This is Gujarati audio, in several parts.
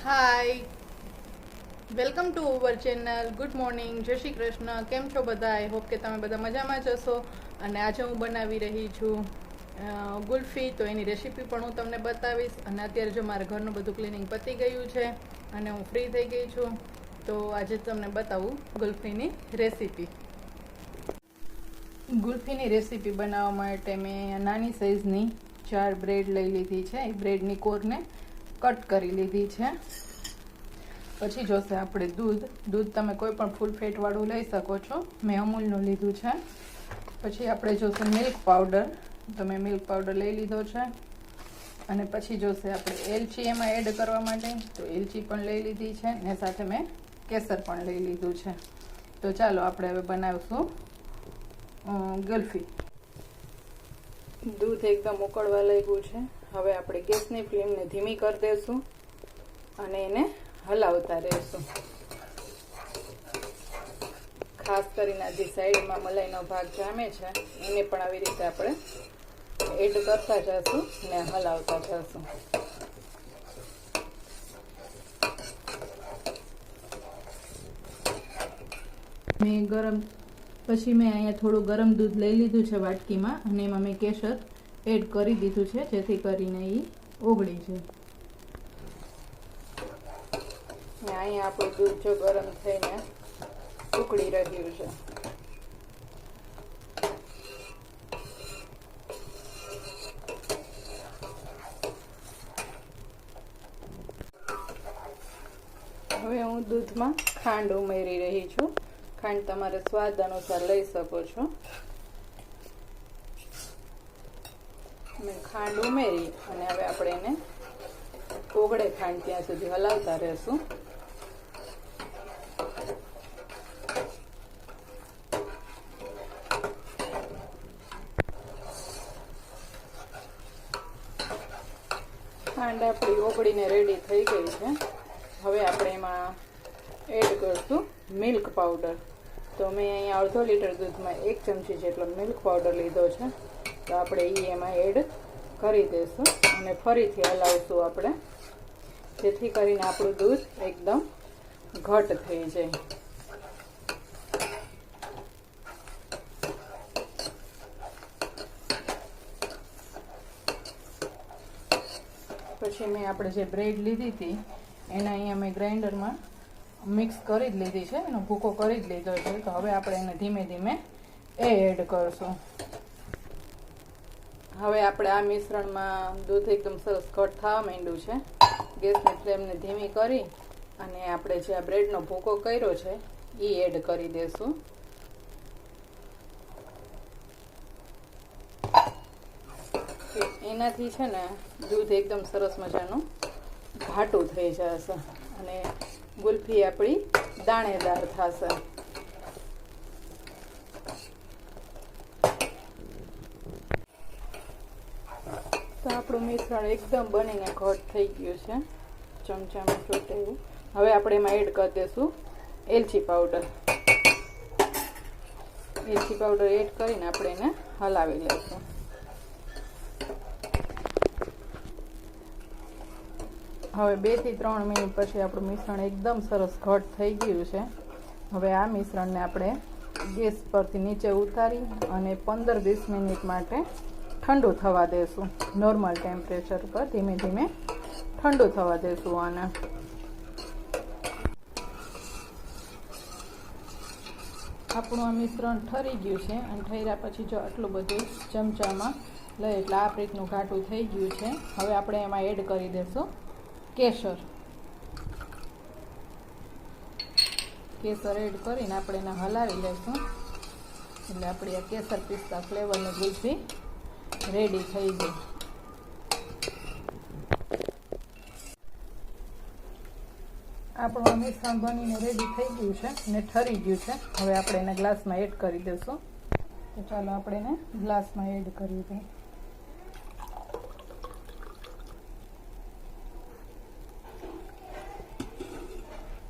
Hi, welcome to our channel. Good morning, જય શ્રી કૃષ્ણ. કેમ છો બધા? આઈ હોપ કે તમે બધા મજામાં જ હશો. અને આજે હું બનાવી રહી છું ગુલ્ફી. તો એની રેસીપી પણ હું તમને બતાવીશ. અને અત્યારે જો મારા ઘરનું બધું ક્લિનિંગ પતી ગયું છે અને હું ફ્રી થઈ ગઈ છું. તો આજે તમને બતાવું ગુલ્ફીની રેસીપી. ગુલ્ફીની રેસીપી બનાવવા માટે મેં નાની સાઈઝની 4 બ્રેડ લઈ લીધી છે. એ બ્રેડની કોરને કટ કરી લીધી છે. પછી જોશે આપણે દૂધ તમે કોઈ પણ ફૂલ ફેટવાળું લઈ શકો છો. મેં અમૂલનું લીધું છે. પછી આપણે જોશે મિલ્ક પાવડર. તો મેં મિલ્ક પાવડર લઈ લીધો છે. અને પછી જોશે આપણે એલચી એમાં એડ કરવા માટે. તો એલચી પણ લઈ લીધી છે ને સાથે મેં કેસર પણ લઈ લીધું છે. તો ચાલો આપણે હવે બનાવીશું ગુલ્ફી. દૂધ એકદમ ઉકળવા લાગ્યું છે. હવે આપણે ગેસની ફ્લેમને ધીમી કરી દઈશું અને એને હલાવતા રહેશું. ખાસ કરીને જે સાઈડમાં મલાઈનો ભાગ જામે છે એને પણ આવી રીતે આપણે એડ કરતા જઈશું ને હલાવતા જઈશું. પછી મેં અહીંયા થોડું ગરમ દૂધ લઈ લીધું છે વાટકીમાં અને એમાં મેં કેસર એડ કરી દીધું છે જેથી કરીને એ ઓગળી જાય. અહીંયા આપણું દૂધ જો ગરમ થઈને ઉકળી રહ્યું છે. હવે હું દૂધમાં ખાંડ ઉમેરી રહી છું. ખાંડ તમારે સ્વાદ અનુસાર લઈ શકો છો. મેં ખાંડ ઉમેરી અને હવે આપણે એને ઓગળે ખાંડ ત્યાં સુધી હલાવતા રહેશું. ખાંડ આપણી ઓગળીને રેડી થઈ ગઈ છે. હવે આપણે એમાં એડ કરશું મિલ્ક પાવડર. તો મેં અહીંયા અડધો લીટર દૂધમાં 1 ચમચી જેટલો મિલ્ક પાવડર લીધો છે. તો આપણે એ એમાં એડ કરી દઈશું અને ફરીથી હલાવશું આપણે, જેથી કરીને આપણું દૂધ એકદમ ઘટ થઈ જાય. પછી મેં આપણે જે બ્રેડ લીધી હતી એને અહીંયા મેં ગ્રાઇન્ડરમાં મિક્સ કરી જ લીધી છે, એનો ભૂકો કરી જ લીધો છે. તો હવે આપણે એને ધીમે ધીમે એડ કરશું. હવે આપણે આ મિશ્રણમાં દૂધ એકદમ સરસ ઘટ થવા માંડ્યું છે. ગેસની ફ્લેમને ધીમી કરી અને આપણે જે આ બ્રેડનો ભૂકો કર્યો છે એ એડ કરી દઈશું. એનાથી છે ને દૂધ એકદમ સરસ મજાનું ઘાટું થઈ જશે અને ગુલ્ફી આપણી દાણેદાર થશે. તો આપણું મિશ્રણ એકદમ બનીને ઘટ થઈ ગયું છે, ચમચામાં ચોટે એવું. હવે આપણે એમાં એડ કરી દઈશું એલચી પાવડર. એલચી પાવડર એડ કરીને આપણે એને હલાવી લઈશું. હવે 2 થી 3 મિનિટ પછી આપણું મિશ્રણ એકદમ સરસ ઘટ થઈ ગયું છે. હવે આ મિશ્રણને આપણે ગેસ પરથી નીચે ઉતારી અને 15-20 મિનિટ માટે ઠંડુ થવા દેશું. નોર્મલ ટેમ્પરેચર પર ધીમે ધીમે ઠંડુ થવા દેશું આને. આપણું આ મિશ્રણ ઠરી ગયું છે અને ઠર્યા પછી જો આટલું બધું ચમચામાં લઈ એટલે આ રીતનું ઘાટું થઈ ગયું છે. હવે આપણે એમાં એડ કરી દઈશું કેસર. કેસર એડ કરીને આપણે એને હલાવી લઈશું એટલે આપણી આ કેસર પિસ્તા ફ્લેવરની ગુલ્ફી રેડી થઈ ગઈ. આપણું મિશ્રણ બનીને રેડી થઈ ગયું છે ને ઠરી ગયું છે. હવે આપણે એને ગ્લાસમાં એડ કરી દઈશું. તો ચાલો આપણે એને ગ્લાસમાં એડ કરી દઈએ.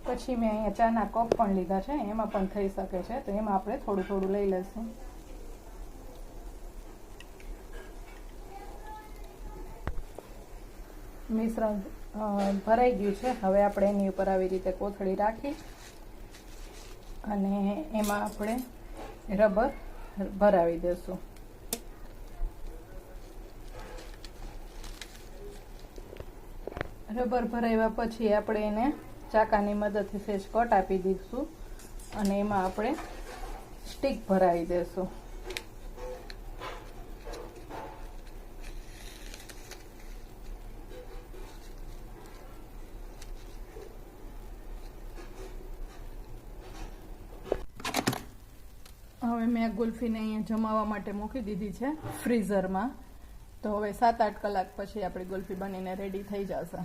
પછી મેં અહીંયા ચાના કપ પણ લીધા છે, એમાં પણ થઈ શકે છે. તો એમાં આપણે થોડું થોડું લઈ લઈશું. મિશ્રણ ભરાઈ ગયું છે. હવે આપણે એની ઉપર આવી રીતે કોથળી રાખી અને એમાં આપણે રબર ભરાવી દેશું. રબર ભરાવ્યા પછી આપણે એને ચાકાની મદદથી સેજ કટ આપી દઈશું અને એમાં આપણે સ્ટીક ભરાવી દેશું. હવે મેં આ ગુલ્ફીને અહીંયા જમાવવા માટે મૂકી દીધી છે ફ્રીઝરમાં. તો હવે 7-8 કલાક પછી આપણી ગુલ્ફી બનીને રેડી થઈ જશે.